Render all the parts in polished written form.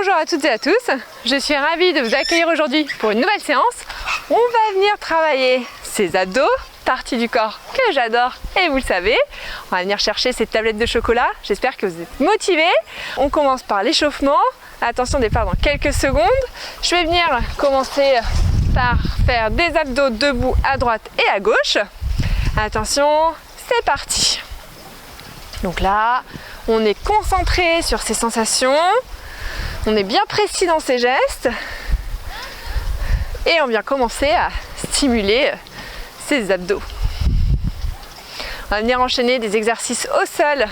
Bonjour à toutes et à tous, je suis ravie de vous accueillir aujourd'hui pour une nouvelle séance. On va venir travailler ces abdos, partie du corps que j'adore et vous le savez. On va venir chercher ces tablettes de chocolat, j'espère que vous êtes motivés. On commence par l'échauffement, attention départ dans quelques secondes. Je vais venir commencer par faire des abdos debout à droite et à gauche. Attention, c'est parti. Donc là, on est concentré sur ces sensations. On est bien précis dans ces gestes et on vient commencer à stimuler ces abdos. On va venir enchaîner des exercices au sol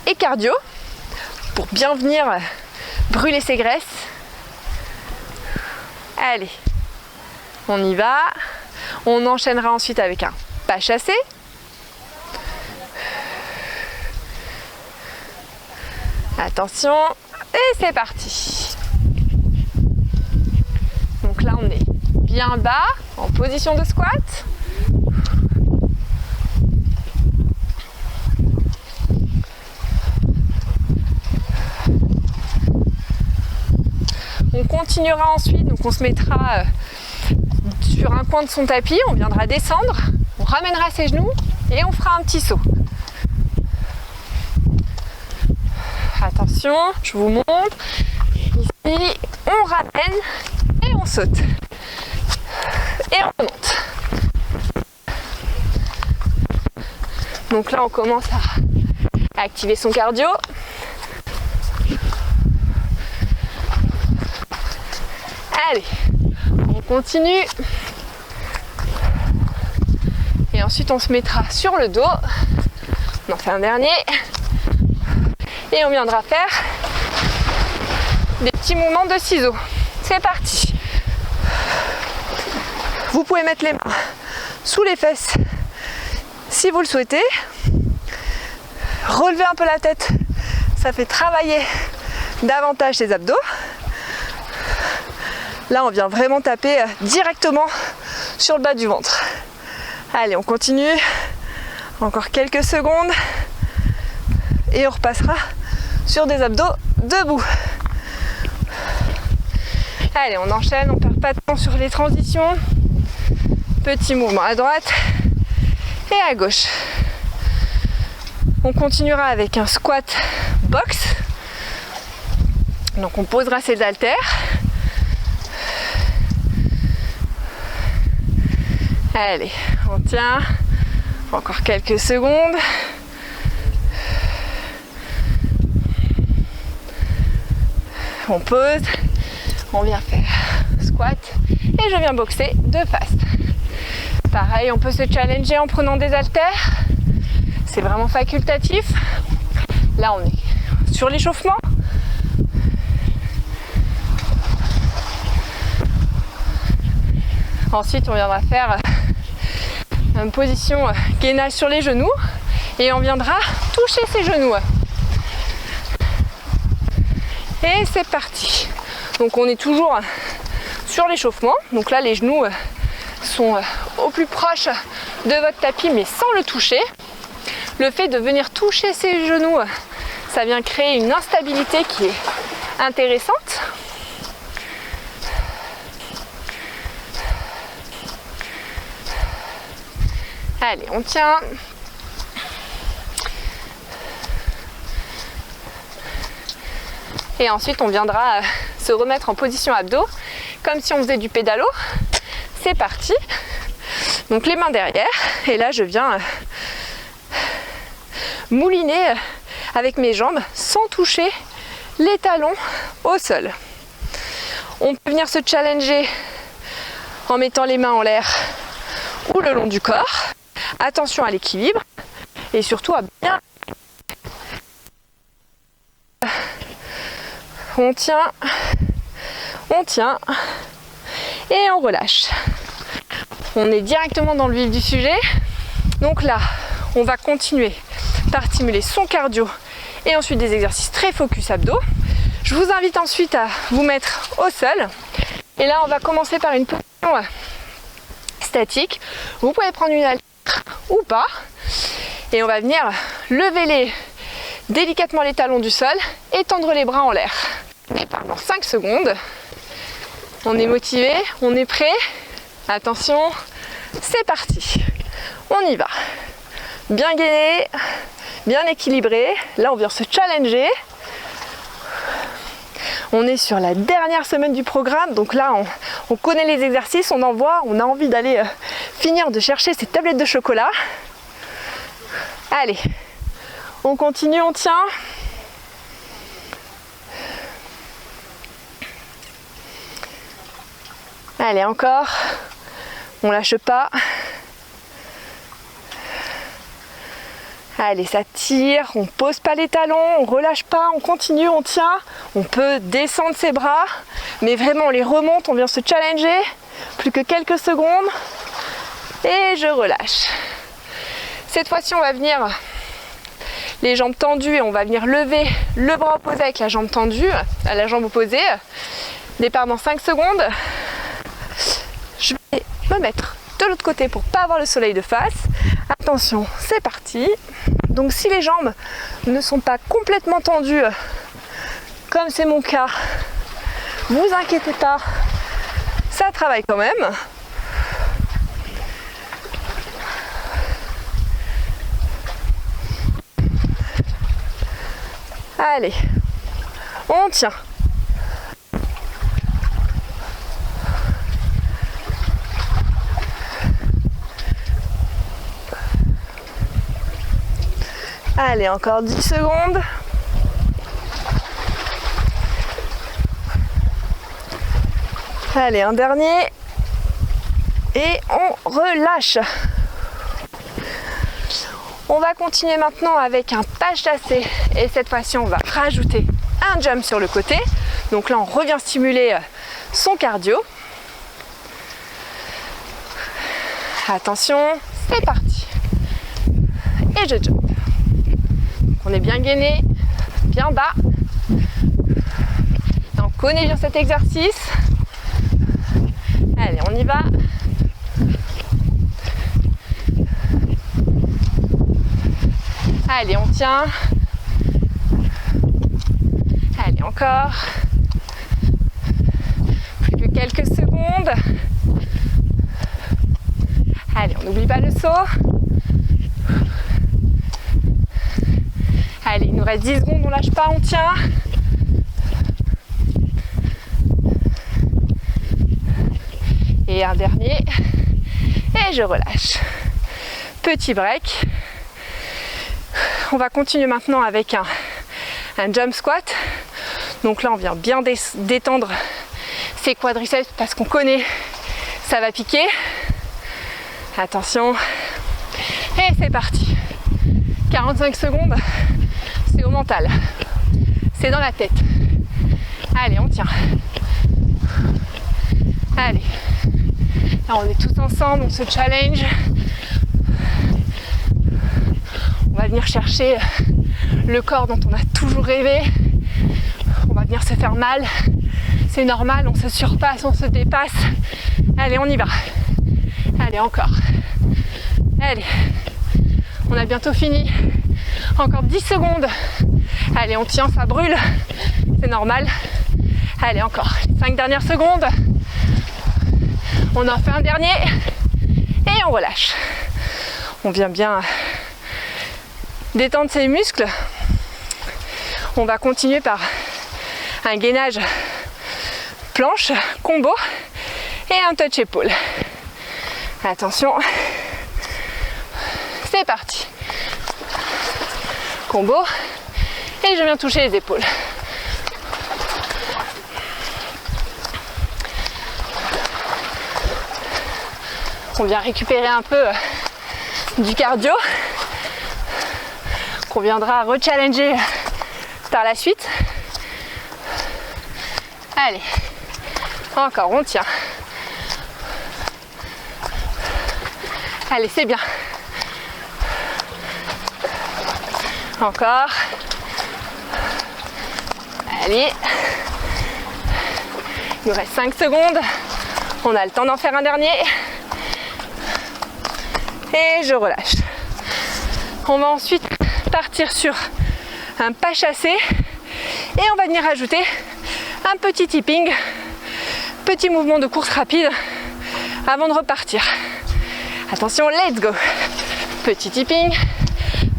et cardio pour bien venir brûler ces graisses. Allez, on y va. On enchaînera ensuite avec un pas chassé. Attention. Et c'est parti. Donc là on est bien bas en position de squat. On continuera ensuite, donc on se mettra sur un coin de son tapis, on viendra descendre, on ramènera ses genoux et on fera un petit saut. Attention, je vous montre. Ici, on ramène et on saute. Et on remonte. Donc là, on commence à activer son cardio. Allez, on continue. Et ensuite, on se mettra sur le dos. On en fait un dernier. Et on viendra faire des petits mouvements de ciseaux. C'est parti. Vous pouvez mettre les mains sous les fesses si vous le souhaitez. Relevez un peu la tête, ça fait travailler davantage les abdos. Là, on vient vraiment taper directement sur le bas du ventre. Allez, on continue. Encore quelques secondes. Et on repassera sur des abdos debout. Allez, on enchaîne, on perd pas de temps sur les transitions. Petit mouvement à droite et à gauche. On continuera avec un squat box. Donc on posera ses haltères. Allez, on tient. Encore quelques secondes. On pose, on vient faire squat et je viens boxer de face. Pareil, on peut se challenger en prenant des haltères. C'est vraiment facultatif. Là, on est sur l'échauffement. Ensuite, on viendra faire une position gainage sur les genoux et on viendra toucher ses genoux. Et c'est parti. Donc on est toujours sur l'échauffement. Donc là les genoux sont au plus proche de votre tapis mais sans le toucher. Le fait de venir toucher ses genoux, ça vient créer une instabilité qui est intéressante. Allez, on tient. Et ensuite, on viendra se remettre en position abdos, comme si on faisait du pédalo. C'est parti. Donc les mains derrière. Et là, je viens mouliner avec mes jambes sans toucher les talons au sol. On peut venir se challenger en mettant les mains en l'air ou le long du corps. Attention à l'équilibre et surtout à bien... On tient et on relâche. On est directement dans le vif du sujet. Donc là, on va continuer par stimuler son cardio et ensuite des exercices très focus abdos. Je vous invite ensuite à vous mettre au sol. Et là, on va commencer par une position statique. Vous pouvez prendre une haltère ou pas. Et on va venir lever délicatement les talons du sol et tendre les bras en l'air. Départ dans 5 secondes. On est motivé, on est prêt. Attention, c'est parti. On y va. Bien gainé, bien équilibré. Là, on vient se challenger. On est sur la dernière semaine du programme, donc là on connaît les exercices, on envoie, on a envie d'aller finir de chercher ces tablettes de chocolat. Allez, on continue, on tient. Allez, encore, on lâche pas. Allez, ça tire, on pose pas les talons, on relâche pas, on continue, on tient. On peut descendre ses bras, mais vraiment on les remonte, on vient se challenger. Plus que quelques secondes. Et je relâche. Cette fois-ci, on va venir les jambes tendues et on va venir lever le bras opposé avec la jambe tendue, la jambe opposée. Départ dans 5 secondes. Je vais me mettre de l'autre côté pour pas avoir le soleil de face. Attention, c'est parti. Donc si les jambes ne sont pas complètement tendues, comme c'est mon cas, vous inquiétez pas, ça travaille quand même. Allez, on tient. Allez, encore 10 secondes. Allez, un dernier. Et on relâche. On va continuer maintenant avec un pas chassé. Et cette fois-ci, on va rajouter un jump sur le côté. Donc là, on revient stimuler son cardio. Attention, c'est parti. Et je jump. On est bien gainé, bien bas. Et on connaît bien cet exercice. Allez, on y va. Allez, on tient. Allez, encore. Plus que quelques secondes. Allez, on n'oublie pas le saut. Allez, il nous reste 10 secondes, on lâche pas, on tient. Et un dernier. Et je relâche. Petit break. On va continuer maintenant avec un jump squat. Donc là, on vient bien détendre ses quadriceps parce qu'on connaît, ça va piquer. Attention. Et c'est parti. 45 secondes. C'est au mental, c'est dans la tête. Allez, on tient. Allez, là on est tous ensemble, on se challenge. On va venir chercher le corps dont on a toujours rêvé. On va venir se faire mal, c'est normal, on se surpasse, on se dépasse. Allez, on y va. Allez, encore. Allez, on a bientôt fini. Encore 10 secondes. Allez, on tient, ça brûle. C'est normal. Allez, encore 5 dernières secondes. On en fait un dernier. Et on relâche. On vient bien détendre ses muscles. On va continuer par un gainage planche, combo et un touch épaule. Attention. C'est parti. Combo et je viens toucher les épaules. On vient récupérer un peu du cardio qu'on viendra rechallenger par la suite. Allez, encore, on tient. Allez, c'est bien. Encore. Allez. Il nous reste 5 secondes. On a le temps d'en faire un dernier. Et je relâche. On va ensuite partir sur un pas chassé. Et on va venir ajouter un petit tipping, petit mouvement de course rapide avant de repartir. Attention, let's go. Petit tipping,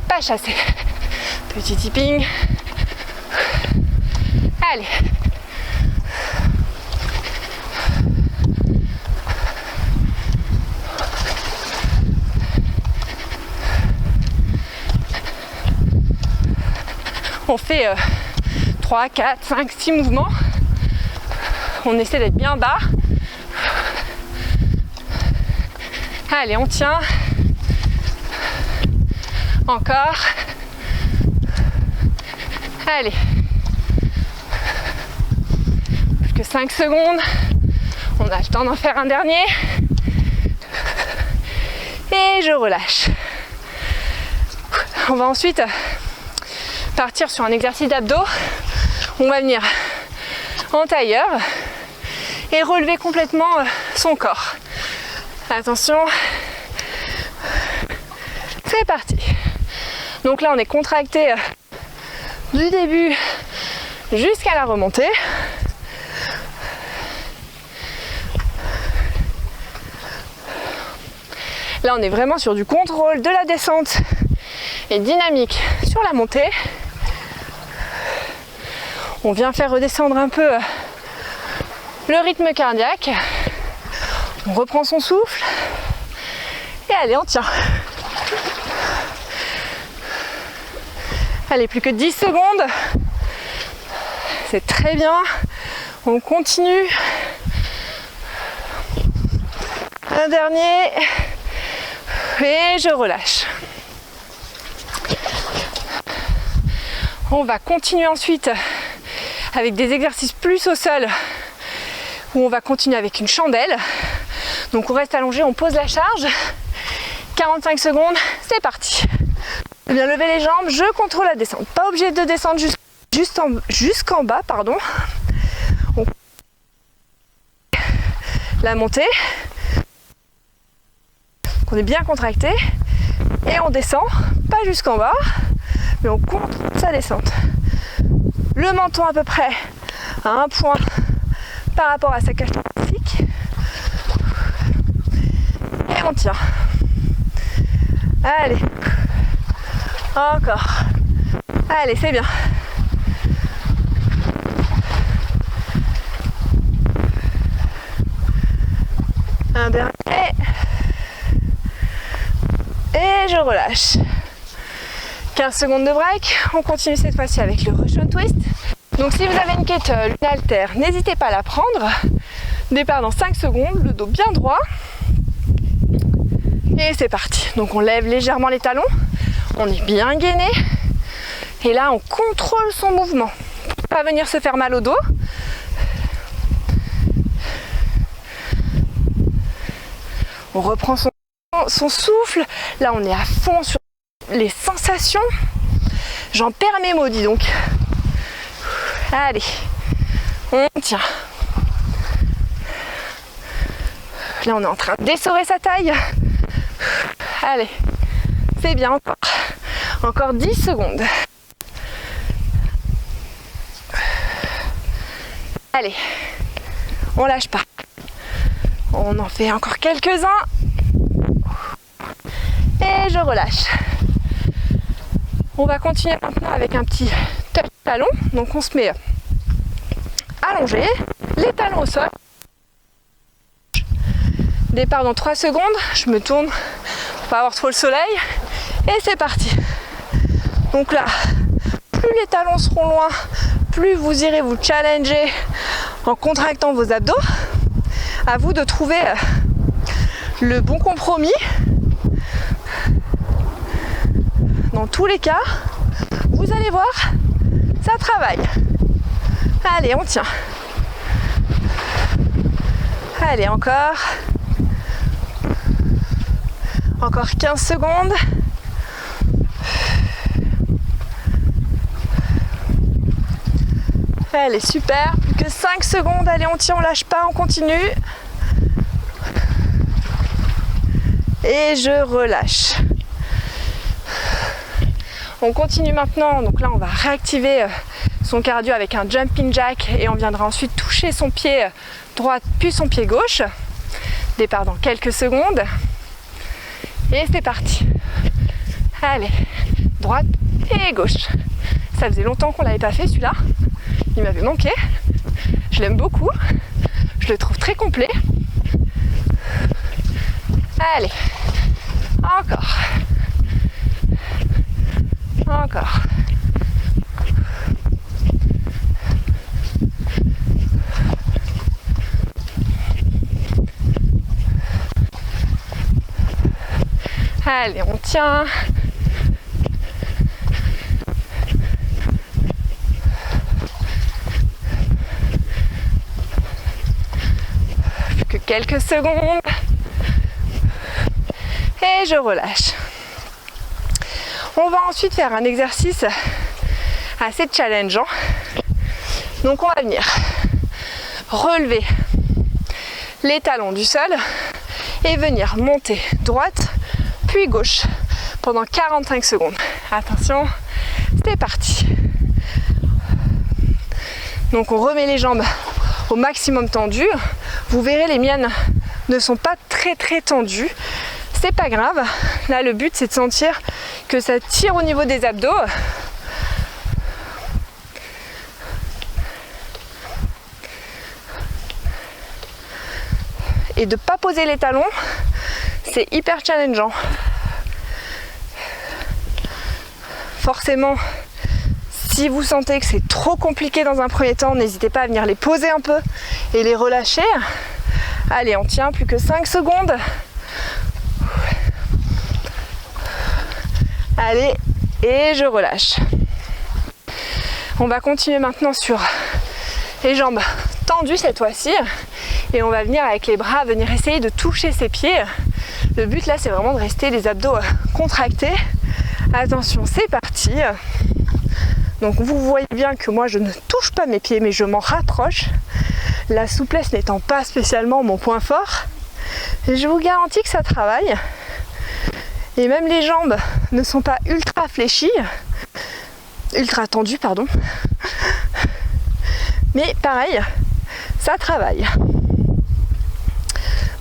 pas chassé. Petit tipping. Allez. On fait 3, 4, 5, 6 mouvements. On essaie d'être bien bas. Allez, on tient. Encore. Allez. Plus que 5 secondes. On a le temps d'en faire un dernier. Et je relâche. On va ensuite partir sur un exercice d'abdos. On va venir en tailleur et relever complètement son corps. Attention, c'est parti. Donc là on est contracté du début jusqu'à la remontée. Là on est vraiment sur du contrôle de la descente et dynamique sur la montée. On vient faire redescendre un peu le rythme cardiaque. On reprend son souffle. Et allez, on tient. Allez, plus que 10 secondes. C'est très bien. On continue. Un dernier. Et je relâche. On va continuer ensuite avec des exercices plus au sol où on va continuer avec une chandelle. Donc on reste allongé, on pose la charge. 45 secondes, c'est parti. Bien lever les jambes, je contrôle la descente. Pas obligé de descendre jusqu'en bas, pardon. La montée. On est bien contracté et on descend, pas jusqu'en bas, mais on contrôle sa descente. Le menton à peu près à un point par rapport à sa cage thoracique. Et on tient. Allez. Encore. Allez, c'est bien. Un dernier. Et je relâche. 15 secondes de break. On continue cette fois-ci avec le Russian Twist. Donc si vous avez une kettle, une haltère, n'hésitez pas à la prendre. Départ dans 5 secondes, le dos bien droit. Et c'est parti. Donc on lève légèrement les talons. On est bien gainé. Et là, on contrôle son mouvement. Pour pas venir se faire mal au dos. On reprend son souffle. Là, on est à fond sur les sensations. J'en perds mes mots, dis donc. Allez, on tient. Là, on est en train d'essorer sa taille. Allez, c'est bien encore. Encore 10 secondes. Allez, on lâche pas. On en fait encore quelques-uns. Et je relâche. On va continuer maintenant avec un petit touch talon. Donc on se met allongé, les talons au sol. Départ dans 3 secondes. Je me tourne pour pas avoir trop le soleil. Et c'est parti. Donc là, plus les talons seront loin, plus vous irez vous challenger en contractant vos abdos. À vous de trouver le bon compromis. Dans tous les cas, vous allez voir, ça travaille. Allez, on tient. Allez, encore. Encore 15 secondes. Allez, super. Plus que 5 secondes. Allez, on tient, on lâche pas, on continue. Et je relâche. On continue maintenant, donc là on va réactiver son cardio avec un jumping jack et on viendra ensuite toucher son pied droit puis son pied gauche. Départ dans quelques secondes. Et c'est parti. Allez, droite et gauche. Ça faisait longtemps qu'on l'avait pas fait celui-là. Il m'avait manqué. Je l'aime beaucoup. Je le trouve très complet. Allez, encore. Encore. Allez, on tient. Plus que quelques secondes. Et je relâche. On va ensuite faire un exercice assez challengeant. Donc on va venir relever les talons du sol et venir monter droite puis gauche pendant 45 secondes. Attention, c'est parti. Donc on remet les jambes au maximum tendues. Vous verrez, les miennes ne sont pas très tendues. C'est pas grave. Là, le but, c'est de sentir que ça tire au niveau des abdos. Et de ne pas poser les talons, c'est hyper challengeant. Forcément, si vous sentez que c'est trop compliqué dans un premier temps, n'hésitez pas à venir les poser un peu et les relâcher. Allez, on tient plus que 5 secondes. Allez, et je relâche. On va continuer maintenant sur les jambes tendues cette fois-ci. Et on va venir avec les bras, venir essayer de toucher ses pieds. Le but là, c'est vraiment de rester les abdos contractés. Attention, c'est parti. Donc vous voyez bien que moi, je ne touche pas mes pieds, mais je m'en rapproche. La souplesse n'étant pas spécialement mon point fort. Et je vous garantis que ça travaille. Et même les jambes ne sont pas ultra fléchies, ultra tendues, pardon. Mais pareil, ça travaille.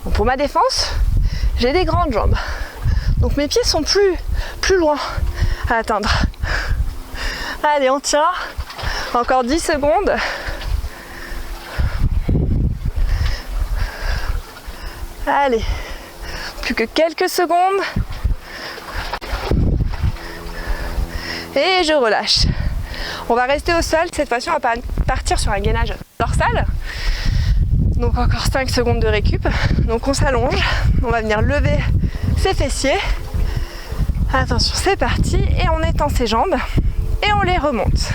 Bon, pour ma défense, j'ai des grandes jambes. Donc mes pieds sont plus loin à atteindre. Allez, on tient. Encore 10 secondes. Allez, plus que quelques secondes. Et je relâche. On va rester au sol. Cette fois-ci, on va partir sur un gainage dorsal. Donc encore 5 secondes de récup. Donc on s'allonge. On va venir lever ses fessiers. Attention, c'est parti. Et on étend ses jambes. Et on les remonte.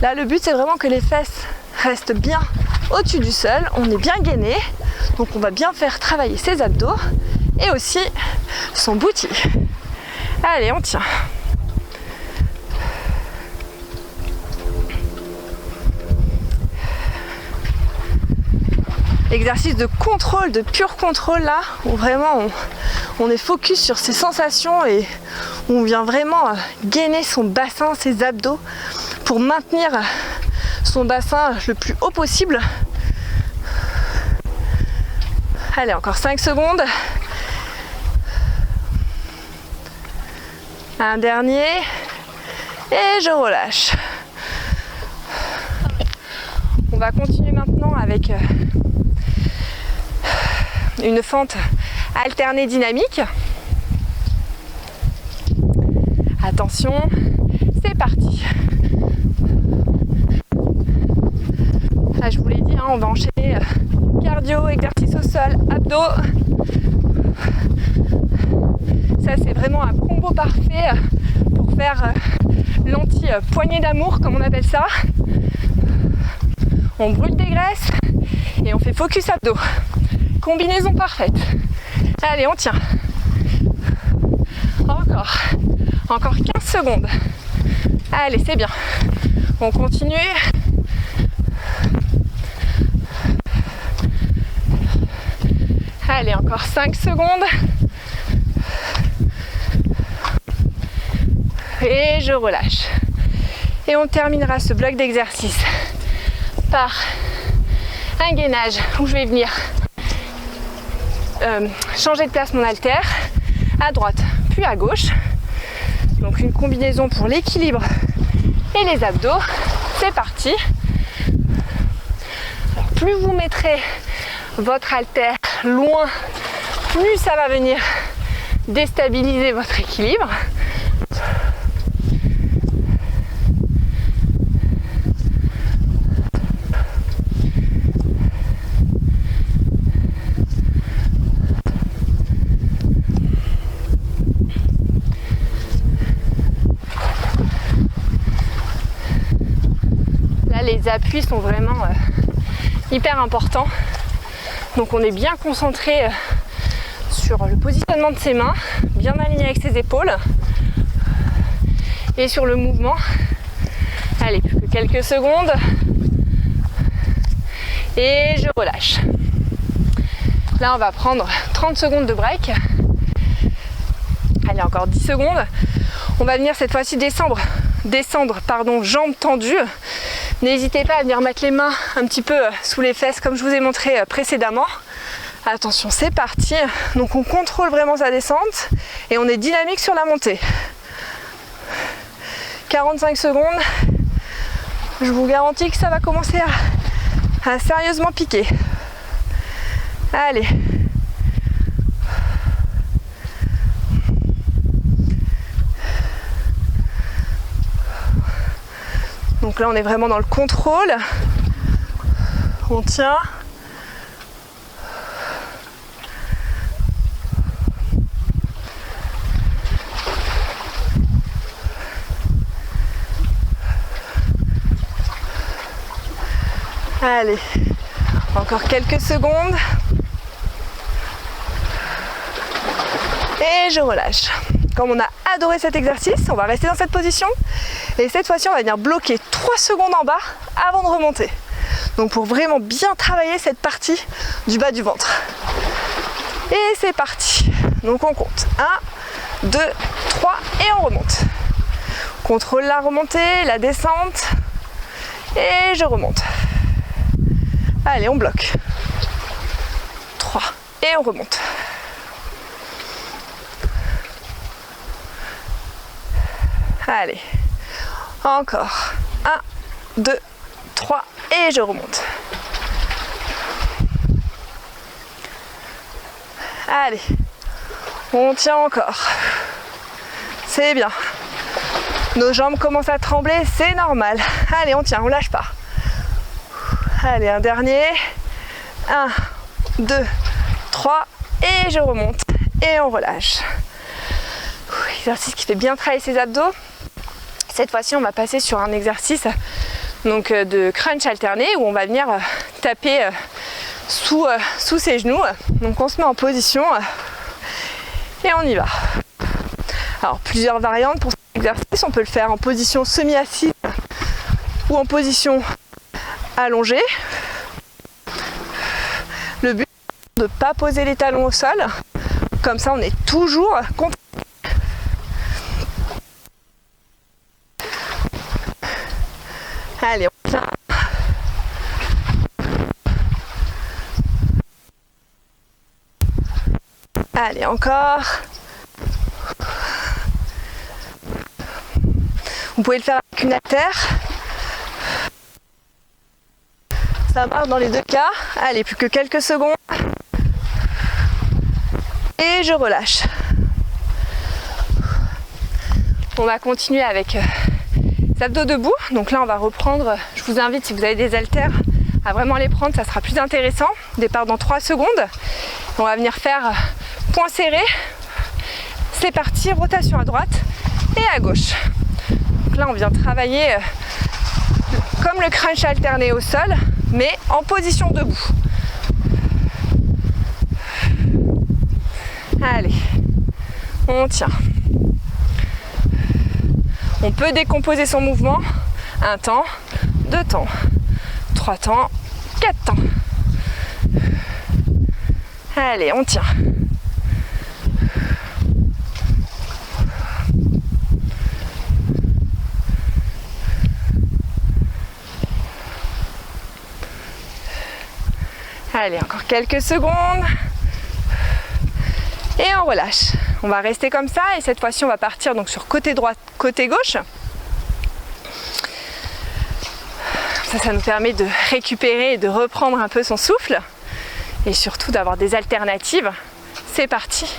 Là, le but, c'est vraiment que les fesses restent bien au-dessus du sol. On est bien gainé. Donc on va bien faire travailler ses abdos. Et aussi son booty. Allez, on tient. Exercice de contrôle, de pur contrôle là, où vraiment on est focus sur ses sensations et on vient vraiment gainer son bassin, ses abdos pour maintenir son bassin le plus haut possible. Allez, encore 5 secondes. Un dernier. Et je relâche. On va continuer maintenant avec une fente alternée dynamique. Attention, c'est parti. Ah, je vous l'ai dit, hein, on va enchaîner cardio, exercice au sol, abdos. Ça, c'est vraiment un combo parfait pour faire l'anti-poignée d'amour, comme on appelle ça. On brûle des graisses et on fait focus abdos. Combinaison parfaite. Allez, on tient. Encore 15 secondes. Allez, c'est bien. On continue. Allez, encore 5 secondes. Et je relâche. Et on terminera ce bloc d'exercice par un gainage où je vais venir changer de place mon haltère à droite puis à gauche. Donc une combinaison pour l'équilibre et les abdos. C'est parti. Alors, plus vous mettrez votre haltère loin, plus ça va venir déstabiliser votre équilibre. Les appuis sont vraiment hyper importants. Donc on est bien concentré sur le positionnement de ses mains, bien aligné avec ses épaules et sur le mouvement. Allez, plus que quelques secondes. Et je relâche. Là on va prendre 30 secondes de break. Allez, encore 10 secondes. On va venir cette fois-ci descendre, jambes tendues. N'hésitez pas à venir mettre les mains un petit peu sous les fesses comme je vous ai montré précédemment. Attention, c'est parti. Donc on contrôle vraiment sa descente et on est dynamique sur la montée. 45 secondes. Je vous garantis que ça va commencer à sérieusement piquer. Allez. Donc là on est vraiment dans le contrôle. On tient. Allez, encore quelques secondes. Et je relâche. Comme on a adoré cet exercice, on va rester dans cette position. Et cette fois-ci, on va venir bloquer 3 secondes en bas avant de remonter. Donc pour vraiment bien travailler cette partie du bas du ventre. Et c'est parti. Donc on compte. 1, 2, 3 et on remonte. Contrôle la remontée, la descente. Et je remonte. Allez, on bloque. 3 et on remonte. Allez, encore. 1, 2, 3 et je remonte. Allez, on tient encore. C'est bien. Nos jambes commencent à trembler, c'est normal. Allez, on tient, on lâche pas. Allez, un dernier. 1, 2, 3 et je remonte. Et on relâche. Exercice qui fait bien travailler ses abdos. Cette fois-ci, on va passer sur un exercice donc, de crunch alterné où on va venir taper sous ses genoux. Donc on se met en position et on y va. Alors plusieurs variantes pour cet exercice. On peut le faire en position semi-assise ou en position allongée. Le but est de ne pas poser les talons au sol. Comme ça, on est toujours contre. Allez, on tient. Allez, encore. Vous pouvez le faire avec une haltère. Ça marche dans les deux cas. Allez, plus que quelques secondes. Et je relâche. On va continuer avec abdos debout. Donc là on va reprendre, je vous invite si vous avez des haltères à vraiment les prendre, ça sera plus intéressant. Départ dans 3 secondes. On va venir faire point serré. C'est parti, rotation à droite et à gauche. Donc là on vient travailler comme le crunch alterné au sol, mais en position debout. Allez, on tient. On peut décomposer son mouvement. 1 temps, 2 temps, 3 temps, 4 temps. Allez, on tient. Allez, encore quelques secondes. Et on relâche. On va rester comme ça et cette fois-ci on va partir donc sur côté droit, côté gauche. Ça nous permet de récupérer et de reprendre un peu son souffle et surtout d'avoir des alternatives. C'est parti.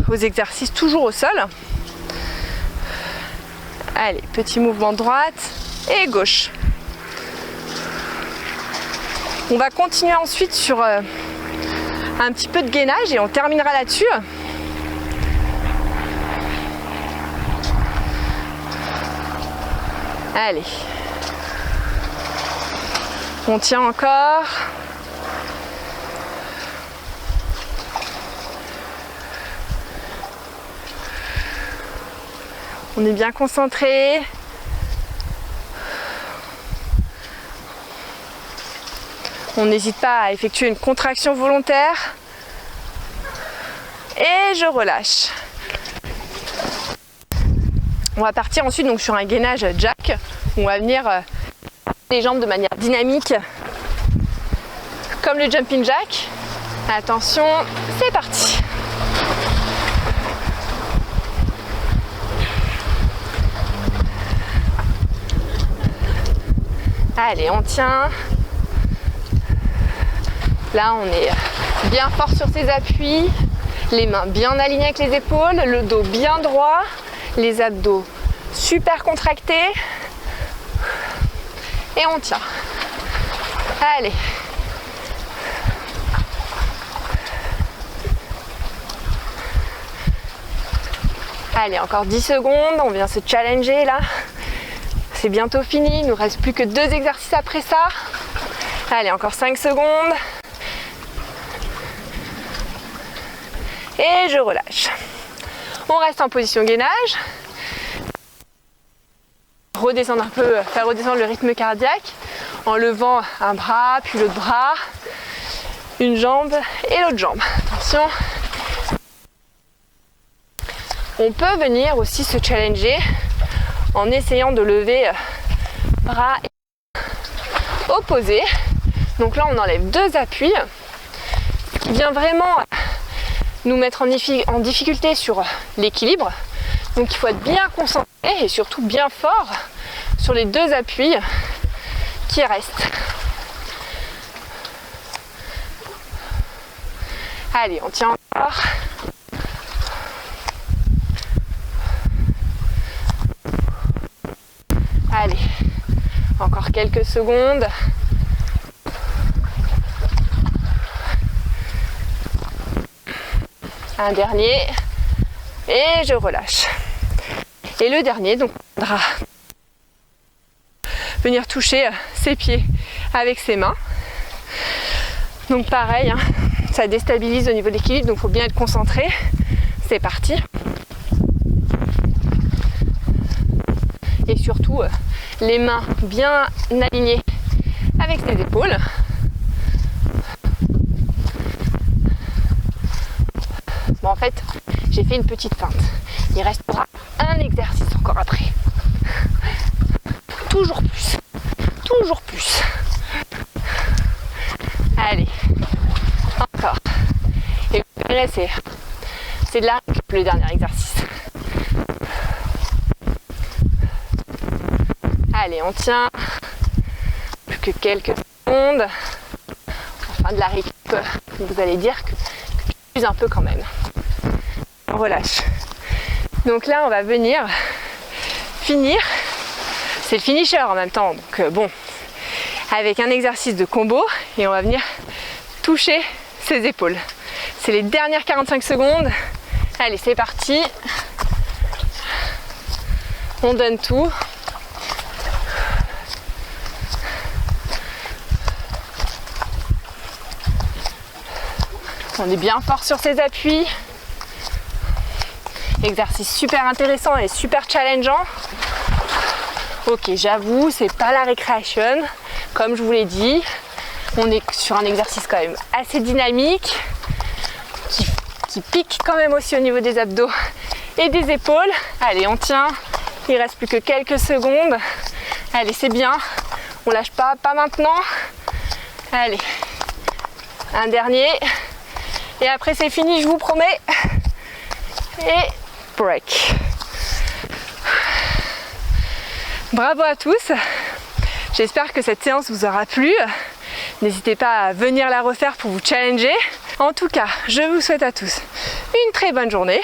Aux exercices toujours au sol. Allez, petit mouvement droite et gauche. On va continuer ensuite sur un petit peu de gainage et on terminera là-dessus. Allez. On tient encore. On est bien concentré. On n'hésite pas à effectuer une contraction volontaire. Et je relâche. On va partir ensuite donc sur un gainage jack. On va venir les jambes de manière dynamique comme le jumping jack. Attention, c'est parti. Allez, on tient. Là, on est bien fort sur ses appuis, les mains bien alignées avec les épaules, le dos bien droit, les abdos super contractés. Et on tient. Allez. Allez, encore 10 secondes, on vient se challenger là. C'est bientôt fini, il nous reste plus que 2 exercices après ça. Allez, encore 5 secondes. Et je relâche. On reste en position gainage. Redescendre un peu, faire redescendre le rythme cardiaque en levant un bras, puis l'autre bras, une jambe et l'autre jambe. Attention. On peut venir aussi se challenger en essayant de lever bras opposés. Donc là, on enlève 2 appuis, ce qui vient vraiment nous mettre en difficulté sur l'équilibre. Donc il faut être bien concentré et surtout bien fort sur les 2 appuis qui restent. Allez, on tient encore. Allez, encore quelques secondes. Un dernier. Et je relâche. Et le dernier, donc on viendra venir toucher ses pieds avec ses mains. Donc pareil, hein, ça déstabilise au niveau de l'équilibre, donc il faut bien être concentré. C'est parti. Et surtout, les mains bien alignées avec ses épaules. Bon, en fait, j'ai fait une petite feinte. Il restera un exercice encore après. Toujours plus. Toujours plus. Allez. Encore. Et vous verrez, c'est de la récup, le dernier exercice. Allez, on tient. Plus que quelques secondes. Enfin, de la récup. Vous allez dire que je suis un peu quand même. On relâche. Donc là, on va venir finir. C'est le finisher en même temps. Donc bon, avec un exercice de combo et on va venir toucher ses épaules. C'est les dernières 45 secondes. Allez, c'est parti. On donne tout. On est bien fort sur ses appuis. Exercice super intéressant et super challengeant. Ok, j'avoue, c'est pas la récréation. Comme je vous l'ai dit, on est sur un exercice quand même assez dynamique, qui pique quand même aussi au niveau des abdos et des épaules. Allez, on tient. Il reste plus que quelques secondes. Allez, c'est bien. On lâche pas maintenant. Allez. Un dernier. Et après c'est fini, je vous promets. Et break. Bravo à tous. J'espère que cette séance vous aura plu. N'hésitez pas à venir la refaire pour vous challenger. En tout cas, je vous souhaite à tous une très bonne journée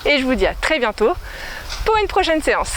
et je vous dis à très bientôt pour une prochaine séance.